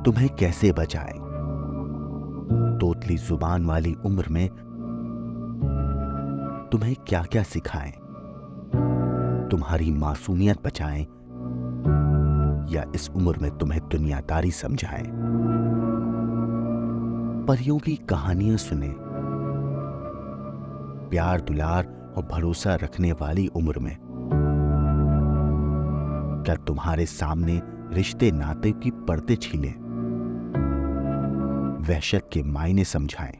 तुम्हें कैसे बचाएं? तोतली जुबान वाली उम्र में तुम्हें क्या क्या सिखाएं? तुम्हारी मासूमियत बचाएं या इस उम्र में तुम्हें दुनियादारी समझाएं? परियों की कहानियां सुने। प्यार दुलार और भरोसा रखने वाली उम्र में क्या तुम्हारे सामने रिश्ते नाते की पर्दे छीलें, वहशत के मायने समझाएं?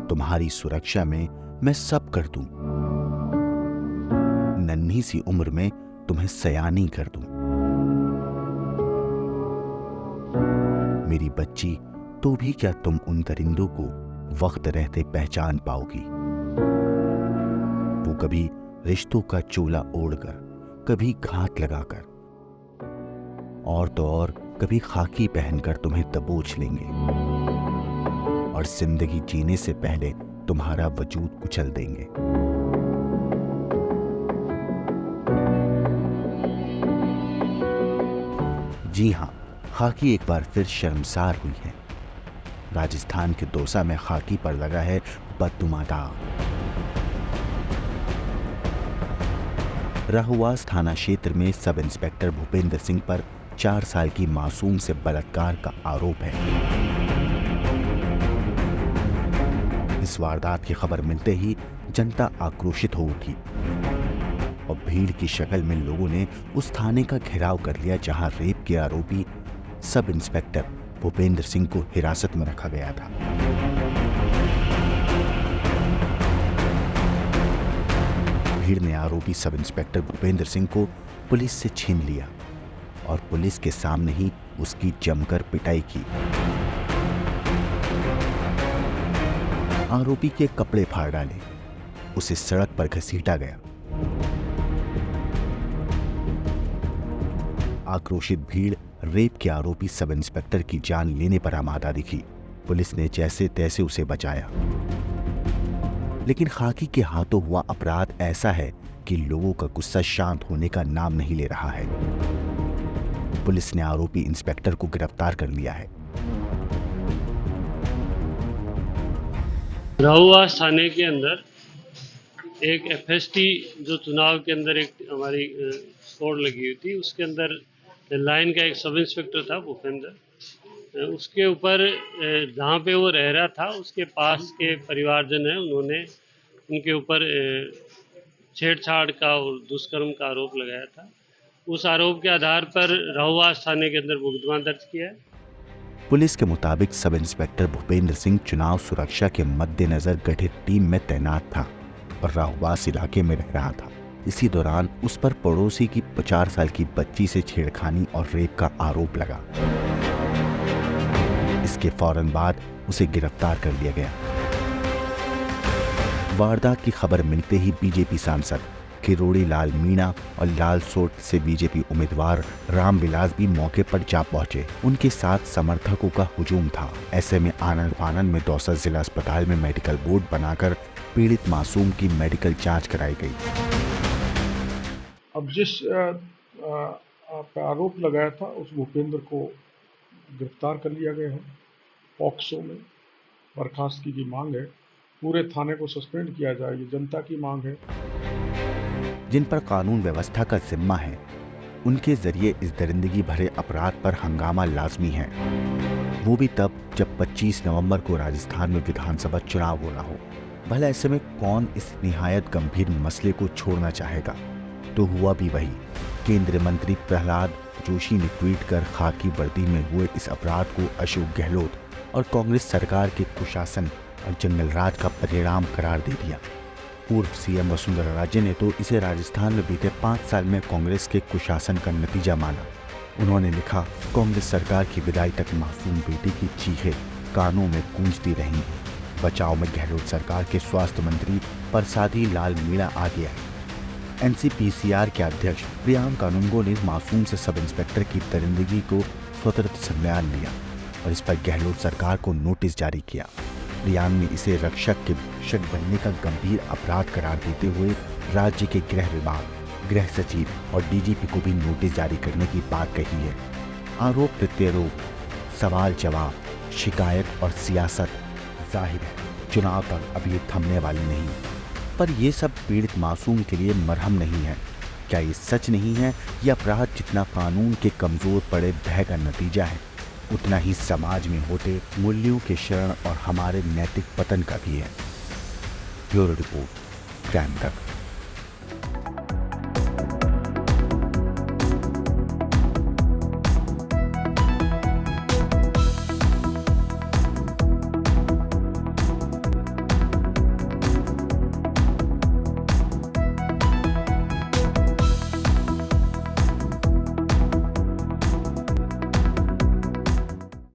तुम्हारी सुरक्षा में मैं सब कर दूं, नन्ही सी उम्र में तुम्हें सयानी कर दूं। मेरी बच्ची, तो भी क्या तुम उन दरिंदों को वक्त रहते पहचान पाओगी? वो कभी रिश्तों का चोला ओढ़कर, कभी घात लगाकर, और तो और कभी खाकी पहनकर तुम्हें दबोच लेंगे और जिंदगी जीने से पहले तुम्हारा वजूद कुचल देंगे। जी हां, खाकी एक बार फिर शर्मसार हुई है। राजस्थान के दौसा में खाकी पर लगा है बददुमा दाग। राहुवास थाना क्षेत्र में सब इंस्पेक्टर भूपेंद्र सिंह पर 4 साल की मासूम से बलात्कार का आरोप है। इस वारदात की खबर मिलते ही जनता आक्रोशित हो उठी और भीड़ की शक्ल में लोगों ने उस थाने का घेराव कर लिया जहां रेप के आरोपी सब इंस्पेक्टर भूपेंद्र सिंह को हिरासत में रखा गया था। भीड़ ने आरोपी सब इंस्पेक्टर भूपेंद्र सिंह को पुलिस से छीन लिया और पुलिस के सामने ही उसकी जमकर पिटाई की। आरोपी के कपड़े फाड़ डाले, उसे सड़क पर घसीटा गया। आक्रोशित भीड़ रेप के आरोपी सब इंस्पेक्टर की जान लेने पर आमादा दिखी। पुलिस ने जैसे तैसे उसे बचाया, लेकिन खाकी के हाथों हुआ अपराध ऐसा है कि लोगों का गुस्सा शांत होने का नाम नहीं ले रहा है। पुलिस ने आरोपी इंस्पेक्टर को गिरफ्तार कर लिया है। राहुवास थाने के अंदर एक एफएसटी जो चुनाव के अंदर एक हमारी स्क्वाड लगी हुई थी, उसके अंदर लाइन का एक सब इंस्पेक्टर था भूपेंद्र। उसके ऊपर जहाँ पे वो रह रहा था उसके पास के परिवारजन है, उन्होंने उनके ऊपर छेड़छाड़ का और दुष्कर्म का आरोप लगाया था। उस आरोप के आधार पर राहुवास थाने के अंदर मुकदमा दर्ज किया है। पुलिस के मुताबिक सब इंस्पेक्टर भूपेंद्र सिंह चुनाव सुरक्षा के मद्देनजर गठित टीम में तैनात था और राहुवास इलाके में रह रहा था। इसी दौरान उस पर पड़ोसी की 4 साल की बच्ची से छेड़खानी और रेप का आरोप लगा। इसके फौरन बाद उसे गिरफ्तार कर लिया गया। वारदात की खबर मिलते ही बीजेपी सांसद किरोड़ी लाल मीणा और लालसोट से बीजेपी उम्मीदवार रामविलास भी मौके पर जा पहुंचे। उनके साथ समर्थकों का हुजूम था। ऐसे में आनंद फानंद में दौसा जिला अस्पताल में मेडिकल बोर्ड बनाकर पीड़ित मासूम की मेडिकल जांच कराई गई। अब जिस आरोप लगाया था उस भूपेंद्र को गिरफ्तार कर लिया गया है। पॉक्सो में बर्खास्तगी की मांग है। पूरे थाने को सस्पेंड किया जाए, ये जनता की मांग है। जिन पर कानून व्यवस्था का जिम्मा है, उनके जरिए इस दरिंदगी भरे अपराध पर हंगामा लाजमी है, वो भी तब जब 25 नवंबर को राजस्थान में विधानसभा चुनाव होना हो। भला ऐसे में कौन इस निहायत गंभीर मसले को छोड़ना चाहेगा? तो हुआ भी वही। केंद्रीय मंत्री प्रहलाद जोशी ने ट्वीट कर खाकी वर्दी में हुए इस अपराध को अशोक गहलोत और कांग्रेस सरकार के कुशासन और जंगल राज का परिणाम करार दे दिया। पूर्व सीएम वसुंधरा राजे ने तो इसे राजस्थान में बीते 5 साल में कांग्रेस के कुशासन का नतीजा माना। उन्होंने लिखा, कांग्रेस सरकार की विदाई तक मासूम बेटी की चीखें कानों में गूंजती रहीं। बचाव में गहलोत सरकार के स्वास्थ्य मंत्री परसादी लाल मीणा आ गया। एनसीपीसीआर के अध्यक्ष प्रियांक कानूनगो ने मासूम से सब इंस्पेक्टर की दरिंदगी को स्वतंत्र संज्ञान लिया और इस पर गहलोत सरकार को नोटिस जारी किया। प्रियांक ने इसे रक्षक के भिक्षक बनने का गंभीर अपराध करार देते हुए राज्य के गृह विभाग, गृह सचिव और डीजीपी को भी नोटिस जारी करने की बात कही है। आरोप प्रत्यारोप, सवाल जवाब, शिकायत और सियासत, जाहिर है चुनाव तक अब ये थमने वाली नहीं। पर ये सब पीड़ित मासूम के लिए मरहम नहीं है। क्या ये सच नहीं है? ये अपराध जितना कानून के कमजोर पड़े भय का नतीजा है, उतना ही समाज में होते मूल्यों के क्षरण और हमारे नैतिक पतन का भी है। ब्यूरो रिपोर्ट, क्राइम तक।